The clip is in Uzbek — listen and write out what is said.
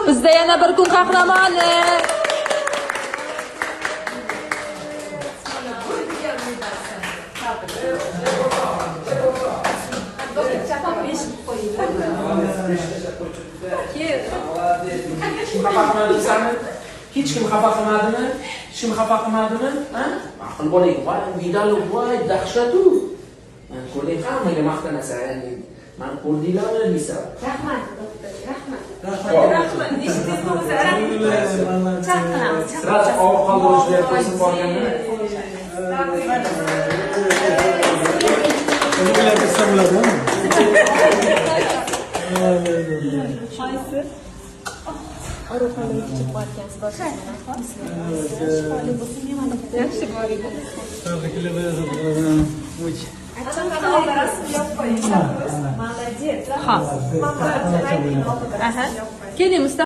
Bizda yana bir kun qahramoni. Hech kim xafa qilmadimi? Hech kim xafa qilmadimi? Ha? Aql bolang, voy, vidal, voy, dahshatu. Men ko'rding, hammaga maqtanasan. Men ko'rdinglarmi deysan? Rahmat, doktor, rahmat. Rahmat. Eshitdingiz o'zi arang. Chaqiramiz. Sraz ovqat qoldirishlar qo'yib borganmi? Ular desam bo'ladimi? Qaysi? Aroqani ichib borgansiz, yaxshi boring. Ha. Keling,